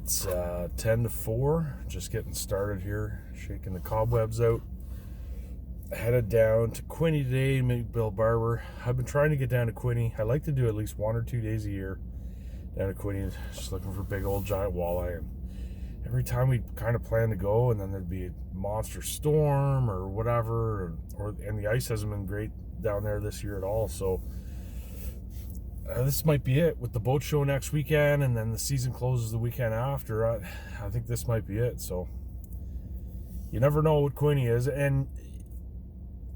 It's 10 to 4, just getting started here, shaking the cobwebs out. Headed down to Quinte today, meet Bill Barber. I've been trying to get down to Quinte. I like to do at least 1 or 2 days a year down to Quinte, just looking for big old giant walleye. And every time we kind of plan to go, and then there'd be a monster storm or whatever, and the ice hasn't been great down there this year at all. So this might be it with the boat show next weekend, and then the season closes the weekend after. I think this might be it. So you never know what Quinte is, and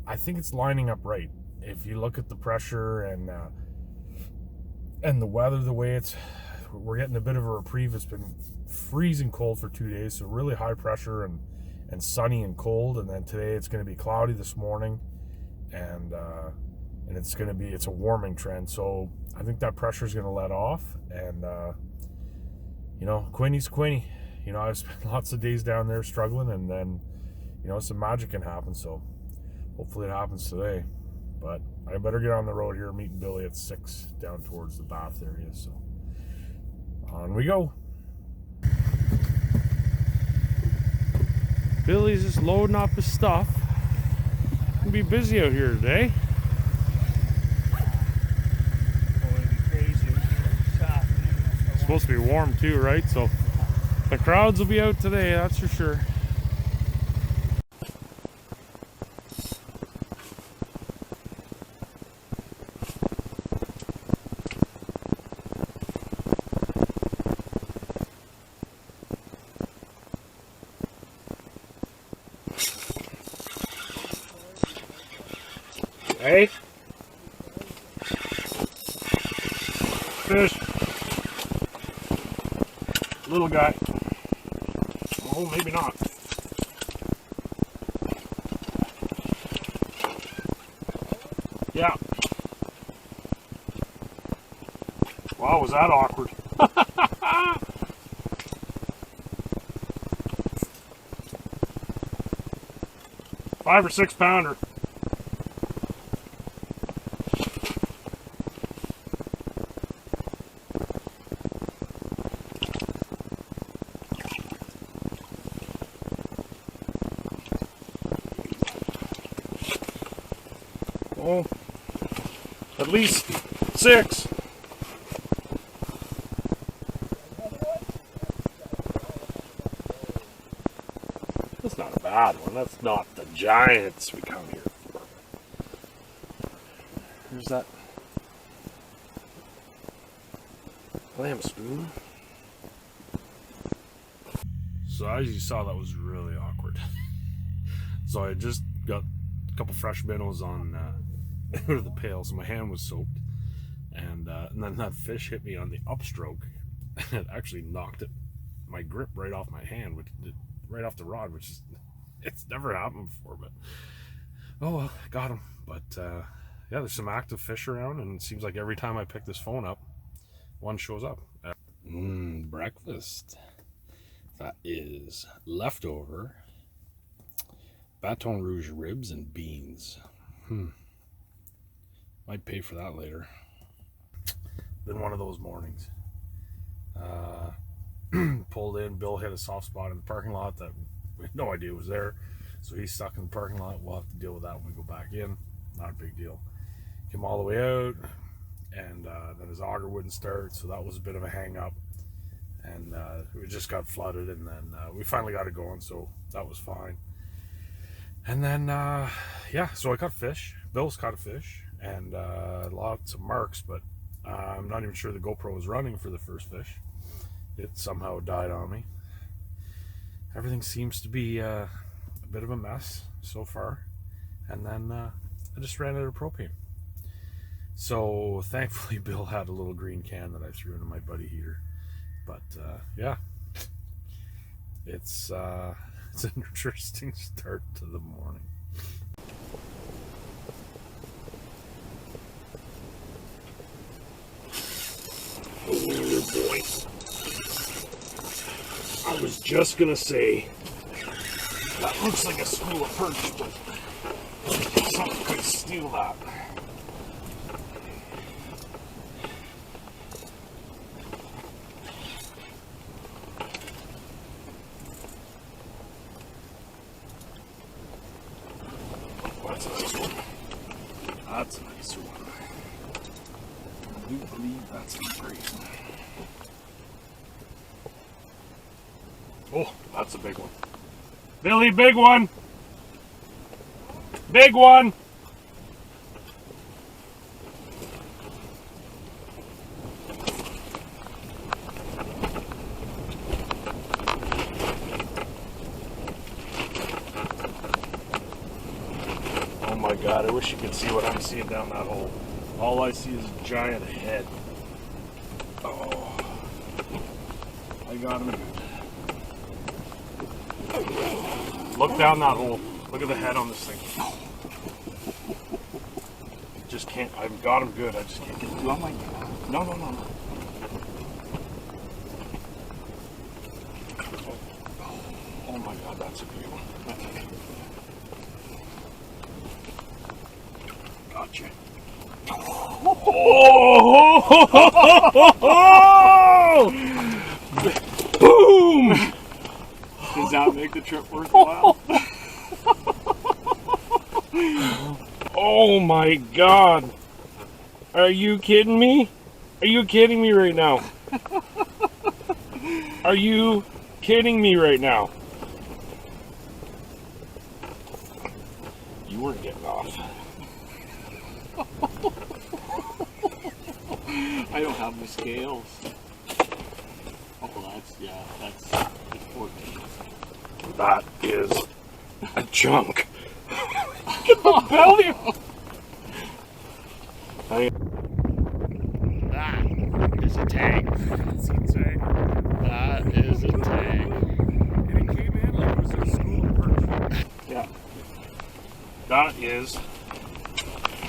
I think it's lining up right. If you look at the pressure and the weather, the way we're getting a bit of a reprieve. It's been freezing cold for 2 days, so really high pressure and sunny and cold. And then today it's going to be cloudy this morning, and it's a warming trend. So I think that pressure is going to let off, and Quinte's Quinte. I've spent lots of days down there struggling, and then some magic can happen. So hopefully it happens today. But I better get on the road here, meeting Billy at 6 down towards the Bath area. So on we go. Billy's just loading up his stuff. Gonna be busy out here today. It's supposed to be warm too, right? So the crowds will be out today, that's for sure. Hey, fish, little guy. Oh, maybe not. Yeah. Wow, was that awkward? 5 or 6 pounder. Oh, at least 6. That's not a bad one. That's not the giants we come here for. There's that clam spoon. So as you saw, that was really awkward. So I just got a couple fresh minnows on out of the pail, so my hand was soaked, and then that fish hit me on the upstroke, and it actually knocked my grip right off my hand, right off the rod, which is, it's never happened before. But oh well, got him. But yeah, there's some active fish around, and it seems like every time I pick this phone up, one shows up. Breakfast. That is leftover Baton Rouge ribs and beans. Might pay for that later. Been one of those mornings. Pulled in, Bill hit a soft spot in the parking lot that we had no idea was there. So he's stuck in the parking lot. We'll have to deal with that when we go back in. Not a big deal. Came all the way out, and then his auger wouldn't start, so that was a bit of a hang up. And we just got flooded, and then we finally got it going, so that was fine. And then, yeah, so I caught fish. Bill's caught a fish, and lots of marks, but I'm not even sure the GoPro was running for the first fish. It somehow died on me. Everything seems to be a bit of a mess so far. And then I just ran out of propane. So thankfully Bill had a little green can that I threw into my buddy heater. But yeah, it's an interesting start to the morning. Oh boy. I was just gonna say, that looks like a school of perch, but something could steal that. hungry. Oh, that's a big one. Billy, big one. Big one. Oh my God, I wish you could see what I'm seeing down that hole. All I see is a giant head. Oh, I got him. Look down that hole. Look at the head on this thing. Just can't. I've got him good. I just can't get through. Oh my God. No, no, no, no. Oh my God, that's a great one. Gotcha. Oh! Boom! Does that make the trip worthwhile? Oh my God. Are you kidding me? Are you kidding me right now? Are you kidding me right now? You weren't getting off. I don't have the scales. Oh, that's 14. That is a chunk. Get the belly. That is a tang. That is a tang. And it came in like it was a school of perch. Yeah.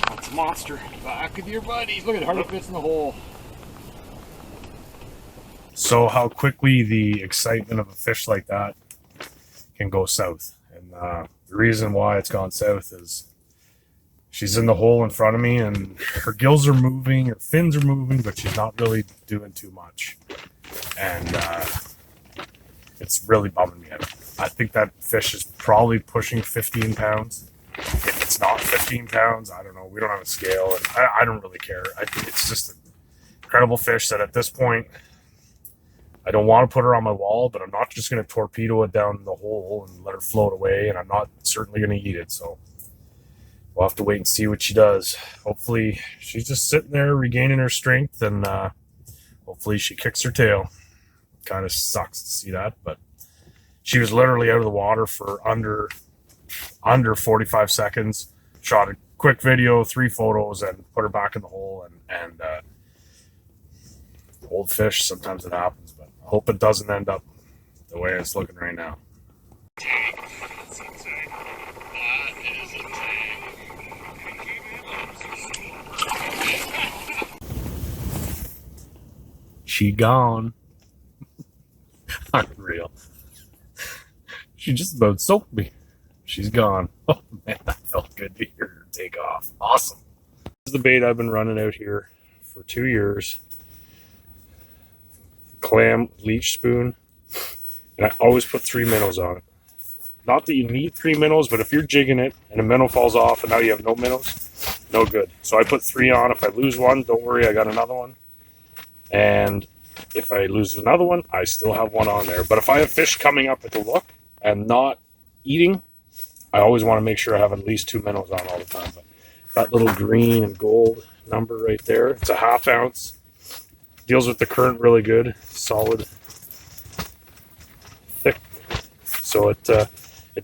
That's a monster. Back with your buddies. Look at it, hardly fits in the hole. So how quickly the excitement of a fish like that can go south. And the reason why it's gone south is she's in the hole in front of me and her gills are moving, her fins are moving, but she's not really doing too much. And it's really bumming me out. I think that fish is probably pushing 15 pounds. If it's not 15 pounds, I don't know. We don't have a scale, and I don't really care. I think it's just an incredible fish that at this point, I don't want to put her on my wall, but I'm not just going to torpedo it down the hole and let her float away, and I'm not certainly going to eat it. So we'll have to wait and see what she does. Hopefully she's just sitting there regaining her strength, and hopefully she kicks her tail. Kind of sucks to see that, but she was literally out of the water for under 45 seconds. Shot a quick video, 3 photos, and put her back in the hole. And old fish, sometimes it happens, but I hope it doesn't end up the way it's looking right now. That's insane. That is a tang. She gone. Unreal. She just about soaked me. She's gone. Oh man, that felt good to hear her take off. Awesome. This is the bait I've been running out here for 2 years. Clam leech spoon. And I always put 3 minnows on it. Not that you need 3 minnows, but if you're jigging it and a minnow falls off and now you have no minnows, no good. So I put 3 on. If I lose one, don't worry, I got another one. And if I lose another one, I still have one on there. But if I have fish coming up at the look and not eating, I always want to make sure I have at least 2 minnows on all the time. But that little green and gold number right there, it's a ½ ounce. Deals with the current really good, solid, thick. So it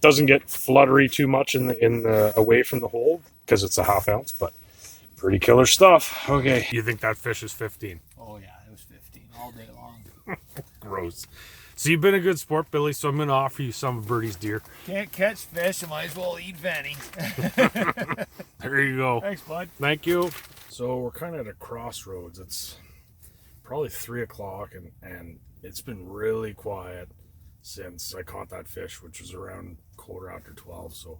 doesn't get fluttery too much in the away from the hole because it's a ½ ounce, but pretty killer stuff. Okay. You think that fish is 15? Oh yeah, it was 15 all day long. Gross. So you've been a good sport, Billy, so I'm going to offer you some of Birdie's deer. Can't catch fish, I might as well eat Vanny. There you go. Thanks, bud. Thank you. So we're kind of at a crossroads. It's probably 3 o'clock, and it's been really quiet since I caught that fish, which was around 12:15. So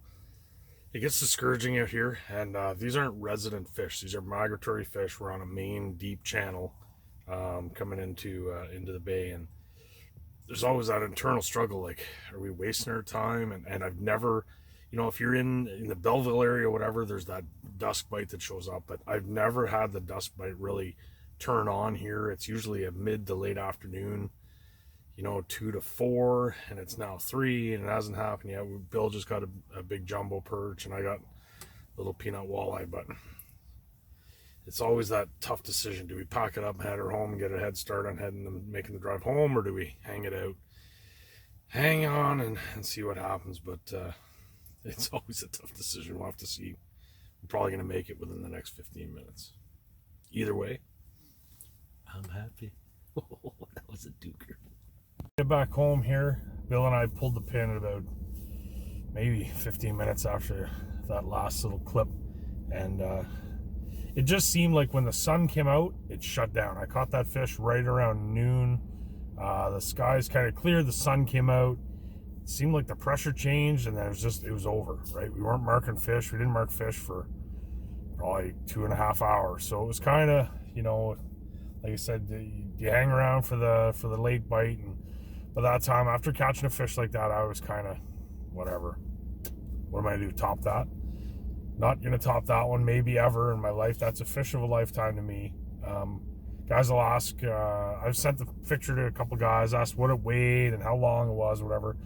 it gets discouraging out here, and these aren't resident fish. These are migratory fish. We're on a main deep channel coming into the bay, and there's always that internal struggle, like, are we wasting our time? And I've never, if you're in the Belleville area or whatever, there's that dusk bite that shows up, but I've never had the dusk bite really turn on here. It's usually a mid to late afternoon, 2 to 4, and it's now 3, and it hasn't happened yet. Bill just got a big jumbo perch, and I got little peanut walleye, but it's always that tough decision. Do we pack it up and head her home and get a head start on making the drive home, or do we hang it out, hang on and see what happens? But it's always a tough decision. We'll have to see. I'm probably going to make it within the next 15 minutes. Either way, I'm happy. That was a duker. Get back home here. Bill and I pulled the pin at about maybe 15 minutes after that last little clip, and it just seemed like when the sun came out, it shut down. I caught that fish right around noon. The skies kind of cleared, the sun came out. It seemed like the pressure changed, and then it was over, right? We weren't marking fish. We didn't mark fish for probably 2.5 hours. So it was kind of, like I said, you hang around for the late bite, and by that time, after catching a fish like that, I was kind of, whatever. What am I gonna do? Top that? Not gonna top that one, maybe ever in my life. That's a fish of a lifetime to me. Guys will ask. I've sent the picture to a couple guys, asked what it weighed and how long it was, or whatever.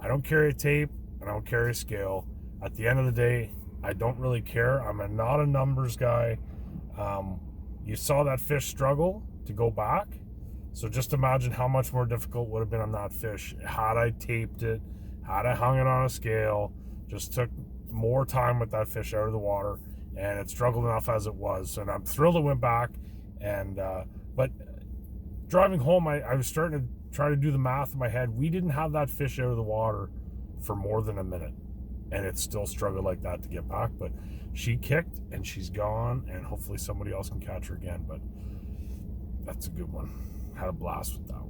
I don't carry a tape and I don't carry a scale. At the end of the day, I don't really care. I'm not a numbers guy. You saw that fish struggle to go back, so just imagine how much more difficult it would have been on that fish had I taped it, had I hung it on a scale. Just took more time with that fish out of the water, and it struggled enough as it was. And I'm thrilled it went back. And but driving home, I was starting to try to do the math in my head. We didn't have that fish out of the water for more than a minute, and it still struggled like that to get back. But she kicked and she's gone, and hopefully somebody else can catch her again. But that's a good one. Had a blast with that one.